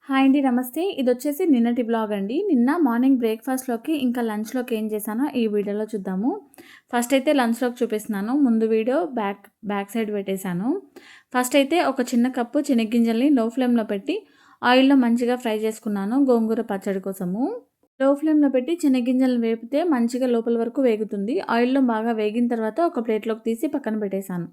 Hi అండి. నమస్తే. ఇదొచ్చేసి నిన్నటి వ్లాగ్ అండి. నిన్న మార్నింగ్ బ్రేక్‌ఫాస్ట్‌లోకి ఇంకా లంచ్‌లోకి ఏం చేశానో ఈ వీడియోలో చూద్దాము. ఫస్ట్ అయితే లంచ్‌లోకి చూపిస్తున్నాను. ముందు వీడియో బ్యాక్ సైడ్ పెట్టేశాను. ఫస్ట్ అయితే ఒక చిన్న కప్పు శనగగింజల్ని లో ఫ్లేమ్‌లో పెట్టి ఆయిల్‌లో మంచిగా ఫ్రై చేసుకున్నాను గోంగూర పచ్చడి కోసము. లో ఫ్లేమ్‌లో పెట్టి శనగగింజలను వేపితే మంచిగా లోపల వరకు వేగుతుంది. ఆయిల్‌లో బాగా వేగిన తర్వాత ఒక ప్లేట్‌లోకి తీసి పక్కన పెట్టేశాను.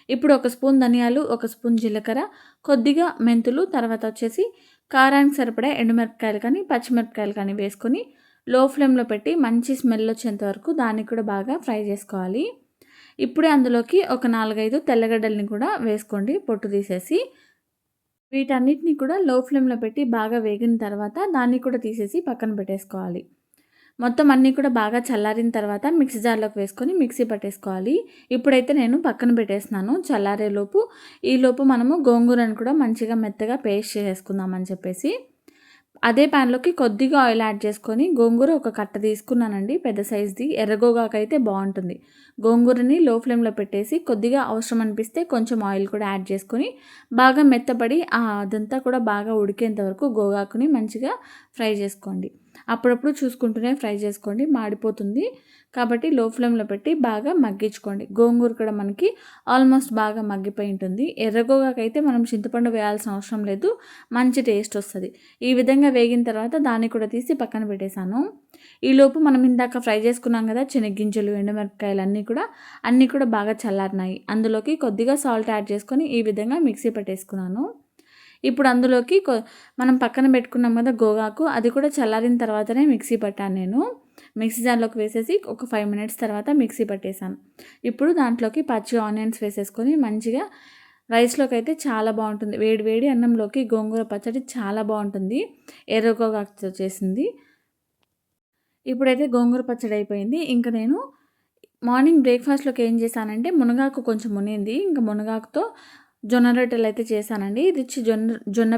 ఇప్పుడు ఒక స్పూన్ ధనియాలు, ఒక స్పూన్ జీలకర్ర, కొద్దిగా మెంతులు, తర్వాత వచ్చేసి కారానికి సరిపడా ఎండుమిరపకాయలు కానీ, పచ్చిమిరపకాయలు కానీ వేసుకొని లో ఫ్లేమ్‌లో పెట్టి మంచి స్మెల్ వచ్చేంత వరకు దాన్ని కూడా బాగా ఫ్రై చేసుకోవాలి. ఇప్పుడే అందులోకి ఒక 4, 5 తెల్లగడ్డల్ని కూడా వేసుకోండి పొట్టు తీసేసి. వీటన్నిటిని కూడా లో ఫ్లేమ్‌లో పెట్టి బాగా వేగిన తర్వాత దాన్ని కూడా తీసేసి పక్కన పెట్టేసుకోవాలి. మొత్తం అన్నీ కూడా బాగా చల్లారిన తర్వాత మిక్సీ జార్‌లోకి వేసుకొని మిక్సీ పట్టేసుకోవాలి. ఇప్పుడైతే నేను పక్కన పెట్టేస్తున్నాను చల్లారేలోపు. ఈలోపు మనము గోంగూరను కూడా మంచిగా మెత్తగా పేస్ట్ చేసేసుకుందామని చెప్పేసి. అదే ప్యాన్‌లోకి కొద్దిగా ఆయిల్ యాడ్ చేసుకొని గోంగూర ఒక కట్ట తీసుకున్నానండి పెద్ద సైజ్‌ది. ఎర్ర గోగాకైతే బావుంటుంది. గోంగూరని లో ఫ్లేమ్‌లో పెట్టేసి కొద్దిగా అవసరం అనిపిస్తే కొంచెం ఆయిల్ కూడా యాడ్ చేసుకొని బాగా మెత్తబడి అదంతా కూడా బాగా ఉడికేంత వరకు గోగాకుని మంచిగా ఫ్రై చేసుకోండి. అప్పుడప్పుడు చూసుకుంటూనే ఫ్రై చేసుకోండి, మాడిపోతుంది. కాబట్టి లో ఫ్లేమ్‌లో పెట్టి బాగా మగ్గించుకోండి. గోంగూర కూడా మనకి ఆల్మోస్ట్ బాగా మగ్గిపోయి ఉంటుంది. ఎర్ర గోగాకైతే మనం చింతపండు వేయాల్సిన అవసరం లేదు. మంచి టేస్ట్ వస్తది. ఈ విధంగా వేగిన తర్వాత దాన్ని కూడా తీసి పక్కన పెట్టేశాను. ఈలోపు మనం ఇందాక ఫ్రై చేసుకున్నాం కదా శనగ్గింజలు, ఎండుమిరపకాయలు అన్నీ కూడా బాగా చల్లారినాయి. అందులోకి కొద్దిగా సాల్ట్ యాడ్ చేసుకొని ఈ విధంగా మిక్సీ పట్టేసుకున్నాను. ఇప్పుడు అందులోకి మనం పక్కన పెట్టుకున్నాం కదా గోగాకు, అది కూడా చల్లారిన తర్వాతనే మిక్సీ పట్టాను నేను. మిక్సీ జార్‌లోకి వేసేసి ఒక 5 మినిట్స్ తర్వాత మిక్సీ పట్టేసాను. ఇప్పుడు దాంట్లోకి పచ్చి ఆనియన్స్ వేసేసుకొని మంచిగా రైస్‌లోకి అయితే చాలా బావుంటుంది. వేడి వేడి అన్నంలోకి గోంగూర పచ్చడి చాలా బావుంటుంది. ఎర్ర గోగాకుతో చేసింది. ఇప్పుడైతే గోంగూర పచ్చడి అయిపోయింది. ఇంక నేను మార్నింగ్ బ్రేక్‌ఫాస్ట్‌లోకి ఏం చేశానంటే మునగాకు కొంచెం ఉనింది. ఇంక మునగాకుతో జొన్న రొట్టెలైతే చేశానండి. ఇది వచ్చి జొన్న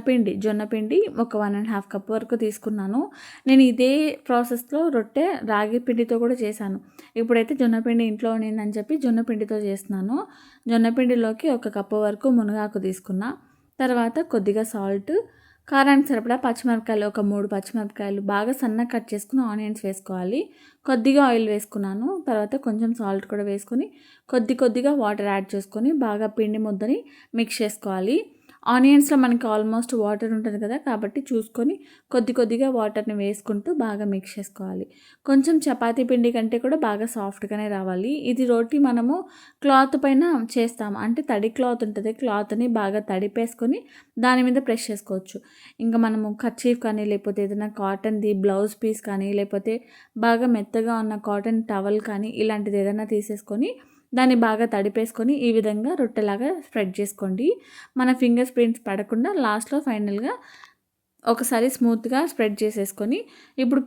పిండి ఒక 1 కప్ వరకు తీసుకున్నాను. నేను ఇదే ప్రాసెస్‌లో రొట్టె రాగి పిండితో కూడా చేశాను. ఇప్పుడైతే జొన్న పిండి ఇంట్లో ఉన్నిందని చెప్పి జొన్న పిండితో చేస్తున్నాను. జొన్న పిండిలోకి ఒక కప్పు వరకు మునగాకు తీసుకున్నా. తర్వాత కొద్దిగా సాల్ట్, కారానికి సరిపడా పచ్చిమిరపకాయలు ఒక 3 పచ్చిమిరపకాయలు బాగా సన్నగా కట్ చేసుకొని ఆనియన్స్ వేసుకోవాలి. కొద్దిగా ఆయిల్ వేసుకున్నాను. తర్వాత కొంచెం సాల్ట్ కూడా వేసుకొని కొద్దిగా వాటర్ యాడ్ చేసుకొని బాగా పిండి ముద్దని మిక్స్ చేసుకోవాలి. ఆనియన్స్‌లో మనకి ఆల్మోస్ట్ వాటర్ ఉంటుంది కదా! కాబట్టి చూసుకొని కొద్దిగా వాటర్‌ని వేసుకుంటూ బాగా మిక్స్ చేసుకోవాలి. కొంచెం చపాతీ పిండి కంటే కూడా బాగా సాఫ్ట్‌గానే రావాలి. ఇది రోటీ మనము క్లాత్ పైన చేస్తాము. అంటే తడి క్లాత్ ఉంటది. క్లాత్‌ని బాగా తడిపేసుకొని దాని మీద ప్రెస్ చేసుకోవచ్చు. ఇంకా మనము కర్చీఫ్ కానీ, లేకపోతే ఏదైనా కాటన్‌ది బ్లౌజ్ పీస్ కానీ, లేకపోతే బాగా మెత్తగా ఉన్న కాటన్ టవల్ కానీ ఇలాంటిది ఏదైనా తీసేసుకొని దాన్ని బాగా తడిపేసుకొని ఈ విధంగా రొట్టెలాగా స్ప్రెడ్ చేసుకోండి. మన ఫింగర్స్ ప్రింట్స్ పడకుండా లాస్ట్‌లో ఫైనల్‌గా ఒకసారి స్మూత్‌గా స్ప్రెడ్ చేసేసుకొని ఇప్పుడు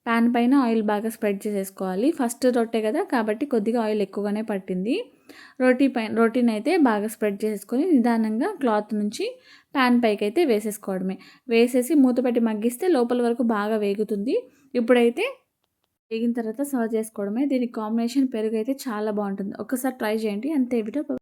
పాన్ పైన ఆయిల్ బాగా స్ప్రెడ్ చేసేసుకోవాలి. ఫస్ట్ రొట్టె కదా! కాబట్టి కొద్దిగా ఆయిల్ ఎక్కువగానే పట్టింది. రోటీనైతే బాగా స్ప్రెడ్ చేసేసుకొని నిదానంగా క్లాత్ నుంచి పాన్ పైకైతే వేసేసుకోవడమే. వేసేసి మూత పెట్టి మగ్గిస్తే లోపల వరకు బాగా వేగుతుంది. ఇప్పుడైతే వేగిన తర్వాత సర్వ్ చేసుకోవడమే. దీనికి కాంబినేషన్ పెరుగైతే చాలా బావుంటుంది. ఒక్కసారి ట్రై చేయండి. అంతే.